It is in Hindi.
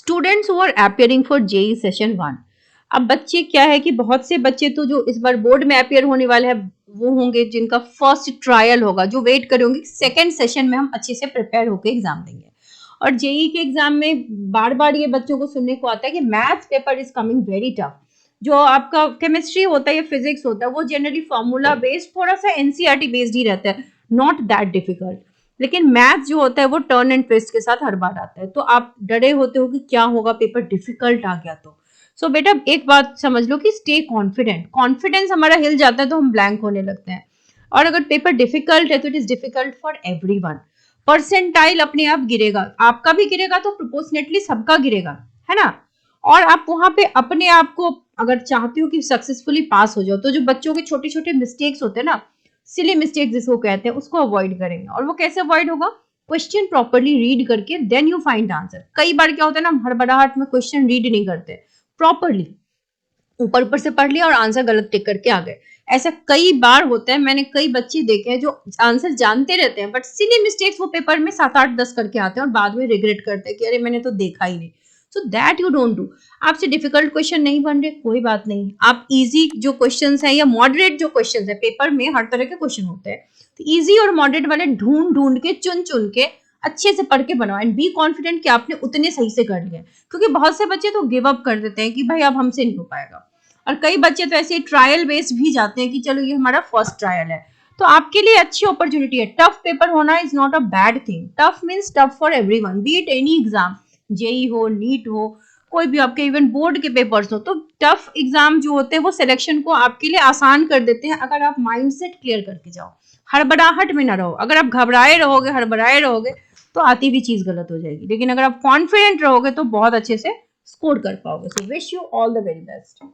Students who are appearing for JEE session 1। अब बच्चे क्या है कि बहुत से बच्चे तो जो इस बार बोर्ड में अपियर होने वाले हैं वो होंगे जिनका फर्स्ट ट्रायल होगा, जो वेट करे होंगे सेकेंड सेशन में हम अच्छे से प्रिपेयर होकर एग्जाम देंगे। और जेई के एग्जाम में बार बार ये बच्चों को सुनने को आता है कि maths paper is coming very tough. जो आपका केमिस्ट्री होता है या फिजिक्स होता है वो जनरली फॉर्मूला बेस्ड, थोड़ा सा एनसीईआरटी बेस्ड ही रहता है, नॉट दैट डिफिकल्ट। लेकिन मैथ जो होता है वो टर्न एंड ट्विस्ट के साथ हर बार आता है, तो आप डरे होते हो कि क्या होगा, पेपर डिफिकल्ट आ गया तो। सो बेटा एक बात समझ लो कि स्टे कॉन्फिडेंट। कॉन्फिडेंस हमारा हिल जाता है तो हम ब्लैंक होने लगते हैं। और अगर पेपर डिफिकल्ट है तो it is difficult for everyone. Percentile अपने आप गिरेगा, आपका भी गिरेगा तो प्रोपोर्शनेटली सबका गिरेगा, है ना। और आप वहां पे अपने आप को अगर चाहते हो कि सक्सेसफुली पास हो जाओ तो जो बच्चों के छोटे छोटे मिस्टेक्स होते हैं ना, सिली मिस्टेक जिसको कहते हैं, उसको अवॉइड करेंगे। और वो कैसे अवॉइड होगा? क्वेश्चन प्रॉपरली रीड करके देन यू फाइंड आंसर। कई बार क्या होता है ना, हम हड़बड़ाहट में क्वेश्चन रीड नहीं करते प्रॉपरली, ऊपर ऊपर से पढ़ लिया और आंसर गलत टिक करके आ गए। ऐसा कई बार होता है, मैंने कई बच्चे देखे हैं जो आंसर जानते रहते हैं बट सिली मिस्टेक्स वो पेपर में 7 8 10 करके आते हैं और बाद में रिग्रेट करते हैं कि अरे मैंने तो देखा ही नहीं। So that you don't do. आपसे डिफिकल्ट क्वेश्चन नहीं बन रहे, कोई बात नहीं, आप इजी जो क्वेश्चंस हैं या मॉडरेट जो क्वेश्चंस है, पेपर में हर तरह के क्वेश्चन होते हैं, तो इजी और मॉडरेट वाले ढूंढ ढूंढ के चुन चुन के अच्छे से पढ़ के बनाओ एंड बी कॉन्फिडेंट कि आपने उतने सही से कर लिए। क्योंकि बहुत से बच्चे तो गिव अप कर देते हैं कि भाई अब हमसे नहीं हो पाएगा, और कई बच्चे तो ऐसे ट्रायल बेस्ड भी जाते हैं कि चलो ये हमारा फर्स्ट ट्रायल है। तो आपके लिए अच्छी अपॉर्चुनिटी है। टफ पेपर होना is not a bad thing. Tough means tough for everyone, be it any exam, JEE हो, नीट हो, कोई भी आपके इवन बोर्ड के पेपर्स हो। तो टफ एग्जाम जो होते हैं वो सिलेक्शन को आपके लिए आसान कर देते हैं अगर आप माइंडसेट क्लियर करके जाओ, हड़बड़ाहट में ना रहो। अगर आप घबराए रहोगे, हड़बड़ाए रहोगे तो आती भी चीज गलत हो जाएगी। लेकिन अगर आप कॉन्फिडेंट रहोगे तो बहुत अच्छे से स्कोर कर पाओगे। So wish you all the very best.